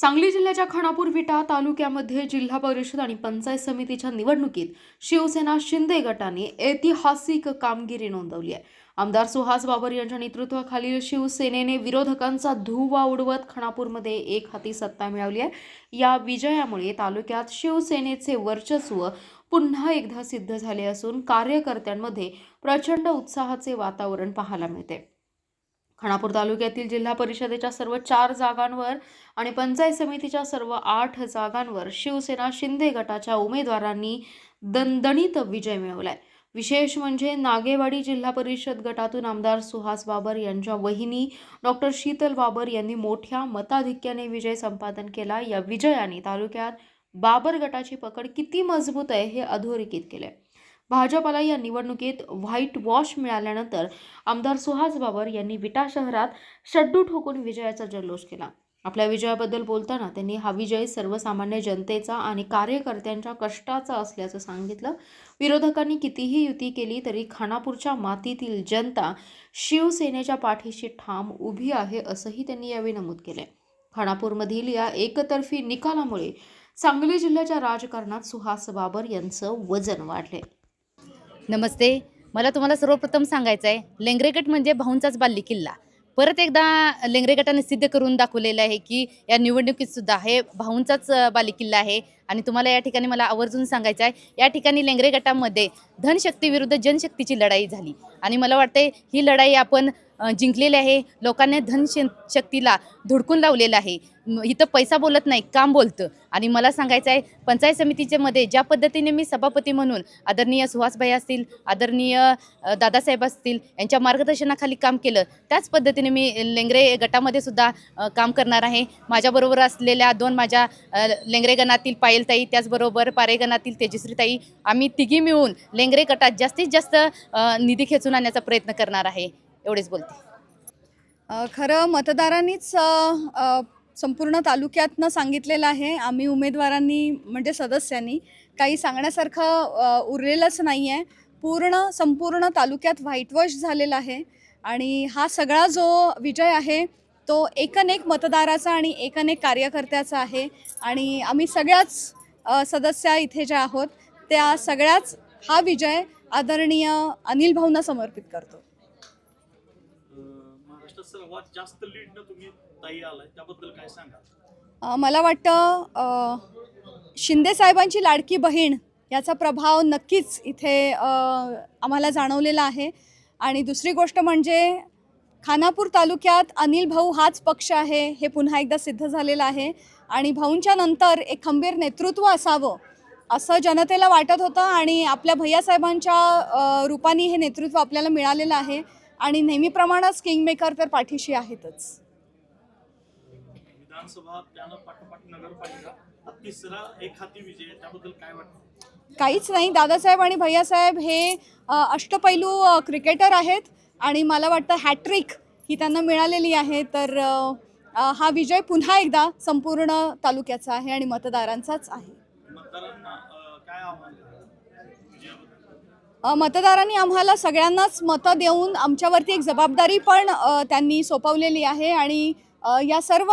सांगली जिल्ह्याच्या खानापूर विटा तालुक्यामध्ये जिल्हा परिषद आणि पंचायत समितीच्या निवडणुकीत शिवसेना शिंदे गटाने ऐतिहासिक कामगिरी नोंदवली आहे। आमदार सुहास बाबर यांच्या नेतृत्वाखालील शिवसेनेने विरोधकांचा धुव्वा उडवत खानापूरमध्ये एक हाती सत्ता मिळवली आहे। या विजयामुळे तालुक्यात शिवसेनेचे वर्चस्व पुन्हा एकदा सिद्ध झाले असून कार्यकर्त्यांमध्ये प्रचंड उत्साहाचे वातावरण पाहायला मिळते। खानापूर तालुक्यातील जिल्हा परिषदेच्या सर्व 4 जागांवर आणि पंचायत समितीच्या सर्व 8 जागांवर शिवसेना शिंदे गटाच्या उमेदवारांनी दणदणीत विजय मिळवलाय। विशेष म्हणजे नागेवाडी जिल्हा परिषद गटातून आमदार सुहास बाबर यांच्या वहिनी डॉक्टर शीतल बाबर यांनी मोठ्या मताधिक्याने विजय संपादन केला। या विजयाने तालुक्यात बाबर गटाची पकड किती मजबूत आहे हे अधोरेखित केले। भाजपला या निवडणुकीत व्हाईट वॉश मिळाल्यानंतर आमदार सुहास बाबर यांनी विटा शहरात शड्डू ठोकून विजयाचा जल्लोष केला। आपल्या विजयाबद्दल बोलताना त्यांनी हा विजय सर्वसामान्य जनतेचा आणि कार्यकर्त्यांच्या कष्टाचा असल्याचं सांगितलं। विरोधकांनी कितीही युती केली तरी खानापूरच्या मातीतील जनता शिवसेनेच्या पाठीशी ठाम उभी आहे असंही त्यांनी यावेळी नमूद केले। खानापूरमधील या एकतर्फी निकालामुळे सांगली जिल्ह्याच्या राजकारणात सुहास बाबर यांचं वजन वाढले। नमस्ते। मला तुम्हाला सर्वप्रथम सांगायचं आहे, लेंगरे गट म्हणजे भाऊंचाच बालेकिल्ला। परत एकदा लेंगरे गटाने सिद्ध करून दाखवलेलं आहे की या निवडणुकीत सुद्धा हे भाऊंचाच बालेकिल्ला आहे। आणि तुम्हाला या ठिकाणी मला आवर्जून सांगायचं आहे, या ठिकाणी लेंगरे गटामध्ये धनशक्ती विरुद्ध जनशक्तीची लढाई झाली आणि मला वाटते ही लढाई आपण जिंकलेली आहे। लोकांनी धनशक्तीला धुडकून लावलेलं आहे। इथं पैसा बोलत नाही, काम बोलतं। आणि मला सांगायचं आहे, पंचायत समितीच्या मध्ये ज्या पद्धतीने मी सभापती म्हणून आदरणीय सुहासभाई असतील, आदरणीय दादासाहेब असतील यांच्या मार्गदर्शनाखाली काम केलं, त्याच पद्धतीने मी लेंगरे गटामध्ये सुद्धा काम करणार आहे। माझ्याबरोबर असलेल्या 2 माझ्या लेंगरे गणातील पायलताई, त्याचबरोबर पारे गणातील तेजश्रीताई, आम्ही तिघी मिळून लेंगरे गटात जास्तीत जास्त निधी खेचून आणण्याचा प्रयत्न करणार आहे। एवढेच बोलते। खरं मतदारांनीच संपूर्ण तालुक्यातनं सांगितलेलं आहे। आम्ही उमेदवारांनी म्हणजे सदस्यांनी काही सांगण्यासारखं उरलेलंच नाही आहे। संपूर्ण तालुक्यात व्हाईट वॉश झालेला आहे आणि हा सगळा जो विजय आहे तो एकनेक मतदाराचा आणि एकनेक कार्यकर्त्याचा आहे। आणि आम्ही सगळ्याच सदस्य इथे ज्या आहोत त्या सगळ्याच हा विजय आदरणीय अनिल भाऊंना समर्पित करतो। सर्वात जास्त लीडनं तुम्ही ताई आलाय, त्याबद्दल काय सांगा? मला वाटतं शिंदे साहेबांची लाडकी बहीण याचा प्रभाव नक्कीच इथे आम्हाला जाणवलेला आहे। आणि दुसरी गोष्ट म्हणजे खानापूर तालुक्यात अनिल भाऊ हाच पक्ष आहे हे पुन्हा एकदा सिद्ध झालेलं आहे। आणि भाऊंच्या नंतर एक खंबीर नेतृत्व असावं असं जनतेला वाटत होतं आणि आपल्या भैयासाहेबांच्या रूपाने हे नेतृत्व आपल्याला मिळालेलं आहे। आणि नेहमीप्रमाणेच किंगमेकर तर पाठीशी आहेतच। विधानसभा त्यानं पाठोपाठ नगरपालिका हा तिसरा एकहाती विजय, त्याबद्दल काय वाटतं? काहीच नाही, दादासाहेब आणि भैयासाहेब हे अष्टपैलू क्रिकेटर आहेत आणि मला वाटतं हॅट्रिक ही त्यांना मिळालेली आहे। तर हा विजय पुन्हा एकदा संपूर्ण तालुक्याचा आहे आणि मतदारांचाच आहे। मतदारांना काय आव्हान? मतदारांनी आम्हाला सगळ्यांनाच मतं देऊन आमच्यावरती एक जबाबदारी पण त्यांनी सोपवलेली आहे। आणि या सर्व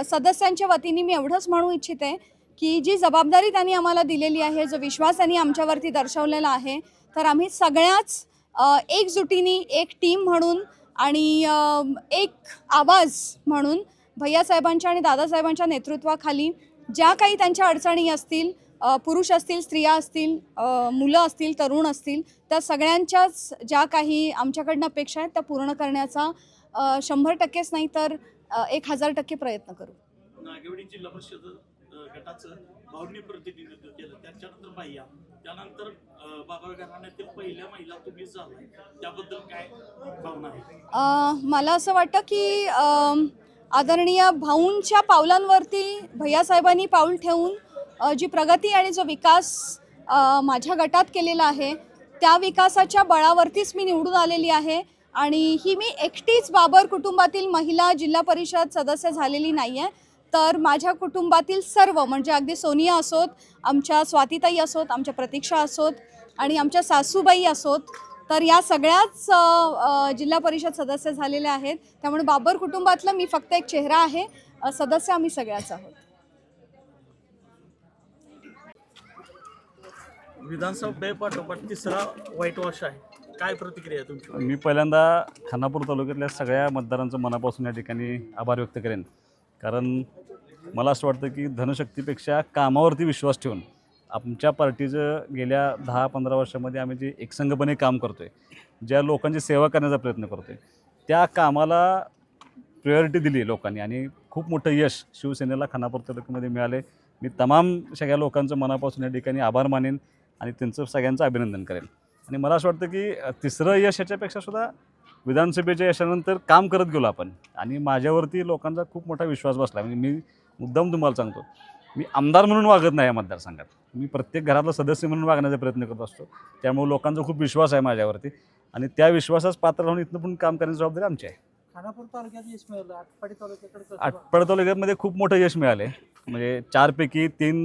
सदस्यांच्या वतीने मी एवढंच म्हणू इच्छिते की जी जबाबदारी त्यांनी आम्हाला दिलेली आहे, जो विश्वास त्यांनी आमच्यावरती दर्शवलेला आहे, तर आम्ही सगळ्याच एकजुटीने एक टीम म्हणून आणि एक आवाज म्हणून भैयासाहेबांच्या आणि दादासाहेबांच्या नेतृत्वाखाली ज्या काही त्यांच्या अडचणी असतील, पुरुष असतील, स्त्रिया असतील, मुलं असतील, तरुण असतील, त्या सगळ्यांच्याच ज्या काही आमच्याकडनं अपेक्षा आहेत त्या पूर्ण करण्याचा 100%च नाही तर 1000% प्रयत्न करू। नागेवाडी जिल्हा परिषद गटाचं भाऊंनी प्रतिनिधित्व केलं, त्याच्यानंतर भैया, त्यानंतर बाबर घराण्यातील पहिल्या महिला तुम्हीच झालाय, त्याबद्दल काय भावना आहे? मला असं वाटतं की आदरणीय भाऊंच्या पावलांवरती भैयासाहेबांनी पाऊल ठेवून जी प्रगती आणि जो विकास माझ्या गटात केलेला आहे त्या विकासाच्या बळावरतीच मी निवडून आलेली आहे। आणि ही मी एकटीच बाबर कुटुंबातील महिला जिल्हा परिषद सदस्य झालेली नाही आहे, तर माझ्या कुटुंबातील सर्व म्हणजे अगदी सोनिया असोत, आमच्या स्वातीताई असोत, आमच्या प्रतीक्षा असोत आणि आमच्या सासूबाई असोत, तर या सगळ्याच जिल्हा परिषद सदस्य झालेल्या आहेत. त्यामुळे बाबर कुटुंबातला मी फक्त एक चेहरा आहे, सदस्य आम्ही सगळ्याच आहोत. विधानसभा पाठोपाठ तिसरा व्हाईट वॉश आहे, काय प्रतिक्रिया आहे तुमची? मी पहिल्यांदा खानापूर तालुक्यातल्या सगळ्या मतदारांचं मनापासून या ठिकाणी आभार व्यक्त करेन. कारण मला असं वाटतं की धनशक्तीपेक्षा कामावरती विश्वास ठेवून आमच्या पार्टीचं गेल्या 10-15 वर्षामध्ये आम्ही जे एकसंघपणे काम करतो आहे, ज्या लोकांची सेवा करण्याचा प्रयत्न करतो आहे, त्या कामाला प्रायोरिटी दिली लोकांनी आणि खूप मोठं यश शिवसेनेला खानापूर तालुक्यामध्ये मिळाले. मी तमाम सगळ्या लोकांचं मनापासून या ठिकाणी आभार मानेन आणि त्यांचं सगळ्यांचं अभिनंदन करेन. आणि मला असं वाटतं की तिसरं यश याच्यापेक्षा सुद्धा विधानसभेच्या यशानंतर काम करत गेलो आपण आणि माझ्यावरती लोकांचा खूप मोठा विश्वास बसला. म्हणजे मी मुद्दाम तुम्हाला सांगतो, मी आमदार म्हणून वागत नाही या मतदारसंघात, मी प्रत्येक घरातला सदस्य म्हणून वागण्याचा प्रयत्न करत असतो. त्यामुळे लोकांचा खूप विश्वास आहे माझ्यावरती आणि त्या विश्वासास पात्र राहून इथनं पण काम करण्याची जबाबदारी आमची आहे. खानापूर तालुक्यात यश मिळालं, आटपाडी तालुक्याकडे कसं आटपाडी तालुक्यामध्ये खूप मोठं यश मिळाले. म्हणजे 4 पैकी 3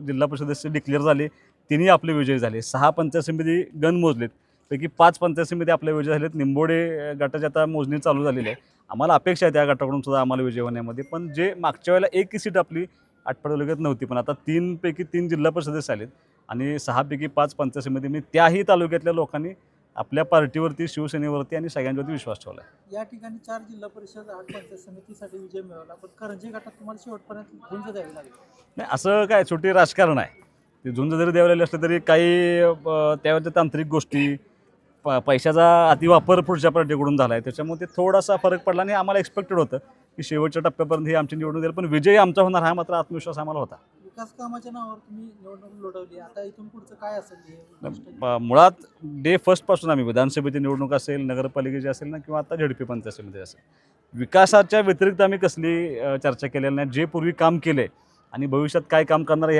जिल्हा परिषद सदस्य डिक्लेअर झाले, 3ही आपले विजयी झाले. 6 पंचायत समिती गण मोजलेत, पैकी 5 पंचायत समिती आपले विजय झालेत. निंबोडे गटाची आता मोजणी चालू झालेली आहे. आम्हाला अपेक्षा आहे त्या गटाकडून सुद्धा आम्हाला विजय होण्यामध्ये, पण जे मागच्या वेळेला 1 सीट आपली आटपाडी तालुक्यात नव्हती, पण आता 3 पैकी 3 जिल्हा परिषद सदस्य आलेत आणि 6 पैकी 5 पंचायत समिती. मी त्याही तालुक्यातल्या लोकांनी आपल्या पार्टीवरती, शिवसेनेवरती आणि सगळ्यांवरती विश्वास ठेवला आहे. या ठिकाणी 4 जिल्हा परिषद 8 पंचायत समितीसाठी विजय मिळवला, पण करंजी गटात तुम्हाला शेवटपर्यंत झुंज द्यावी लागली. नाही, असं काय छोटी राजकारण आहे. ते झुंज जरी द्यावी लागली असलं तरी काही त्यावरच्या तांत्रिक गोष्टी, पैशाचा अतिवापर पुढच्या पार्टीकडून झाला आहे, त्याच्यामुळे ते थोडासा फरक पडला आणि आम्हाला एक्सपेक्टेड होतं की शेवटच्या टप्प्यापर्यंत ही आमची निवडणूक जाईल, पण विजय आमचा होणार हा मात्र आत्मविश्वास आम्हाला होता. विकास कामाच्या नावावर तुम्ही निवडणूक लढवली, आता इथून पुढचं काय असेल हे गोष्ट? मुळात डे फर्स्टपासून आम्ही विधानसभेची निवडणूक असेल, नगरपालिकेची असेल ना, किंवा आता झेडपी पंचायत समिती असेल, विकासाच्या व्यतिरिक्त आम्ही कसली चर्चा केलेली नाही. जे पूर्वी काम केले आणि भविष्यात काय काम करणार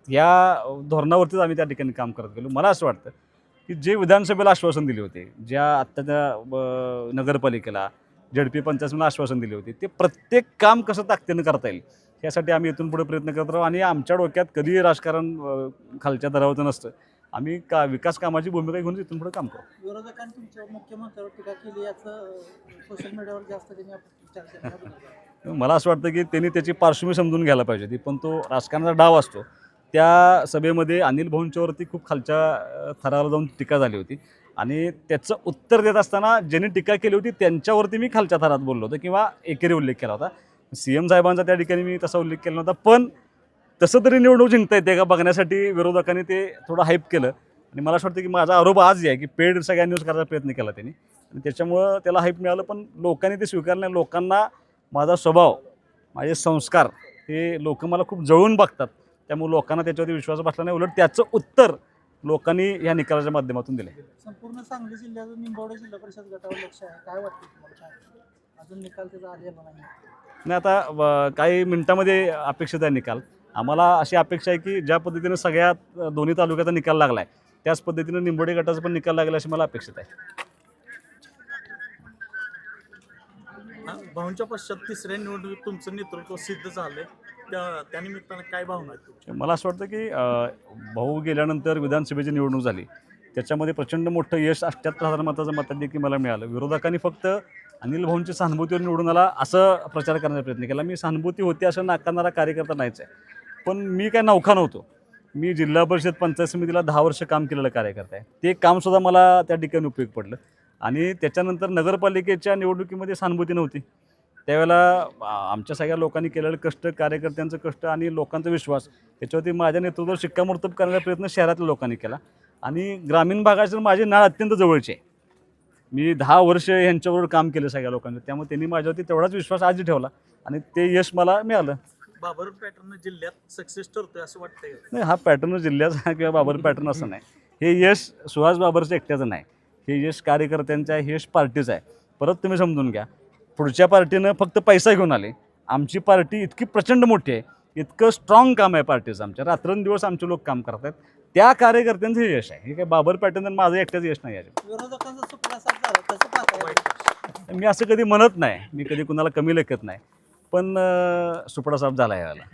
ह्या धोरणावरतीच आम्ही त्या ठिकाणी काम करत गेलो. मला असं वाटतं की जे विधानसभेला आश्वासन दिले होते, ज्या आत्ताच्या नगरपालिकेला झेडपी पंचायतीला आश्वासन दिले होते, ते प्रत्येक काम कसं ताकदीनं करता येईल यासाठी आम्ही इथून पुढे प्रयत्न करत राहू. आणि आमच्या डोक्यात कधीही राजकारण खालच्या दरावरचं नसतं. आम्ही विकास कामाची भूमिका घेऊन इथून पुढे काम करू. विरोधकांनी तुमच्या मुख्यमंत्र्यावर टीका केली, याचं सोशल मीडियावर जास्त त्यांनी चर्चा केली. मला असं वाटतं की त्यांनी त्याची पार्श्वभूमी समजून घ्यायला पाहिजे ती, पण तो राजकारणाचा डाव असतो. त्या सभेमध्ये अनिल भाऊंच्यावरती खूप खालच्या थराला जाऊन टीका झाली होती आणि त्याचं उत्तर देत असताना ज्यांनी टीका केली होती त्यांच्यावरती मी खालच्या थरात बोललो होतो किंवा एकेरी उल्लेख केला होता. CM साहेबांचा त्या ठिकाणी मी तसा उल्लेख केला नव्हता, पण तसं तरी निवडणूक जिंकता येते का बघण्यासाठी विरोधकांनी ते थोडं हाईप केलं आणि मला असं वाटतं की माझा आरोप आज आहे की पेड सगळ्या न्यूज करायचा प्रयत्न केला त्यांनी आणि त्याच्यामुळं त्याला हाईप मिळालं, पण लोकांनी ते स्वीकारलं नाही. लोकांना माझा स्वभाव, माझे संस्कार हे लोक मला खूप जवळून बघतात, त्यामुळे लोकांना त्याच्यावरती विश्वास बसला नाही. उलट त्याचं उत्तर लोकांनी ह्या निकालाच्या माध्यमातून दिले. संपूर्ण सांगली जिल्ह्यातून निंबवडे जिल्हा परिषद गटावर लक्ष आहे, काय वाटतं तुम्हाला? अजून निकाल त्याचा आलेला नाही. आता काही मिनिटामध्ये अपेक्षित आहे निकाल. आम्हाला अशी अपेक्षा आहे की ज्या पद्धतीनं सगळ्यात दोन्ही तालुक्याचा निकाल लागला आहे त्याच पद्धतीनं निंबोडे गटाचा पण निकाल लागला अशी मला अपेक्षित आहे. भाऊंच्या पश्चात तिसऱ्या निवडणुकीत तुमचं नेतृत्व सिद्ध झालंय, त्या निमित्तानं काय भावना आहेत तुमच्या? मला असं वाटतं की भाऊ गेल्यानंतर विधानसभेची निवडणूक झाली, त्याच्यामध्ये प्रचंड मोठं यश 78,000 मताचं मताधिक्य मला मिळालं. विरोधकांनी फक्त अनिल भाऊंची सहानुभूतीवर निवडून आला असं प्रचार करण्याचा प्रयत्न केला. मी सहानुभूती होती असं नाकारणारा कार्यकर्ता नाहीच आहे, पण मी काय नौखा नव्हतो. मी जिल्हा परिषद पंचायत समितीला 10 वर्ष काम केलेलं कार्यकर्ता आहे. ते कामसुद्धा मला त्या ठिकाणी उपयोग पडलं आणि त्याच्यानंतर नगरपालिकेच्या निवडणुकीमध्ये सहानुभूती नव्हती. त्यावेळेला आमच्या सगळ्या लोकांनी केलेलं कष्ट, कार्यकर्त्यांचं कष्ट आणि लोकांचा विश्वास याच्यावरती माझ्या नेतृत्वावर शिक्कामोर्तब करण्याचा प्रयत्न शहरातल्या लोकांनी केला आणि ग्रामीण भागाची माझी नाळ अत्यंत जवळची आहे. मी 10 वर्ष यांच्याबरोबर काम केलं सगळ्या लोकांचं, त्यामुळे त्यांनी माझ्यावरती तेवढाच विश्वास आजही ठेवला आणि ते यश मला मिळालं. बाबर पॅटर्न जिल्ह्यात सक्सेस ठरतोय असं वाटतंय? नाही, हा पॅटर्न जिल्ह्याचा किंवा बाबर पॅटर्न असं नाही. हे यश सुहास बाबरचं एकट्याचं नाही, हे यश कार्यकर्त्यांचं आहे, हे यश पार्टीचं आहे. परत तुम्ही समजून घ्या, पुढच्या पार्टीनं फक्त पैसा घेऊन आले. आमची पार्टी इतकी प्रचंड मोठी आहे, इतकं स्ट्रॉंग काम आहे पार्टीचं. आमच्या रात्रंदिवस आमचे लोक काम करतात, त्या कार्यकर्त्यांचं हे यश आहे. हे काय बाबर पॅटर्न माझं एकट्याचं यश नाही आहे. विरोधकांचा सुप्रसाद झाला, कसं पाहताय? मी असं कधी म्हणत नाही, मी कधी कुणाला कमी लेखत नाही, पण सुपडा साफ झाला याला.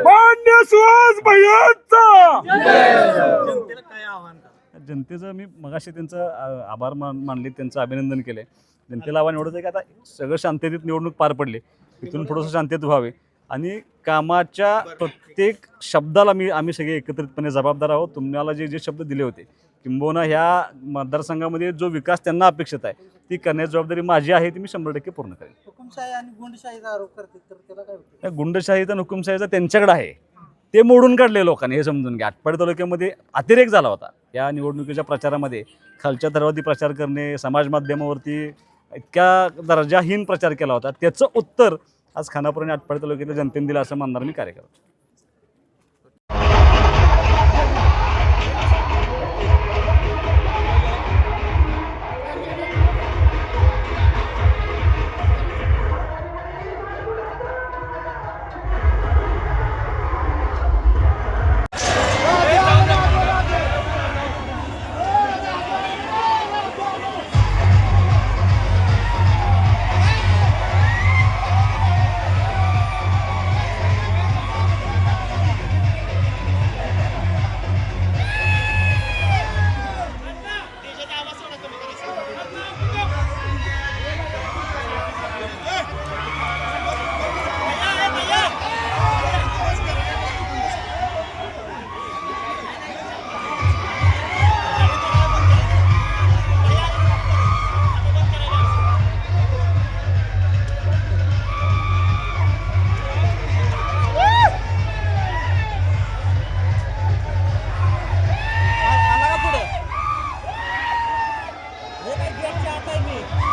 मान्य सुहास भैयांचा. जनतेला काय आव्हान करा? जनतेचं मी मगाशी त्यांचं आभार मानले, त्यांचं अभिनंदन केले. जनतेला आव्हान एवढंच आहे की आता सगळं शांततेत निवडणूक पार पडली, इथून थोडंसं शांततेत व्हावे आणि कामाच्या प्रत्येक शब्दाला आम्ही सगळे एकत्रितपणे जबाबदार आहोत. तुम्हाला जे शब्द दिले होते, किंबहुना ह्या मतदारसंघामध्ये जो विकास त्यांना अपेक्षित आहे ती करण्याची जबाबदारी माझी आहे, ती मी 100% पूर्ण करेन. हुकुमशाही आणि गुंडशाहीचा आरोप करते तर त्याला काय होतं? त्या गुंडशाहीचा हुकुमशाहीचा त्यांच्याकडे आहे, ते मोडून काढले लोकांनी. हे समजून घ्या. आटपाडी तालुक्यामध्ये अतिरेक झाला होता या निवडणुकीच्या प्रचारामध्ये. खालच्या थरावरती प्रचार करणे, समाज माध्यमावरती इतक्या दर्जाहीन प्रचार केला होता. त्याचं उत्तर आज खानापूर आणि आटपाडी तालुक्यातल्या जनतेने दिलं असं मानणार मी कार्यकर्ता. आला का पुढं? हे काय गेटच्या आत आहे मी.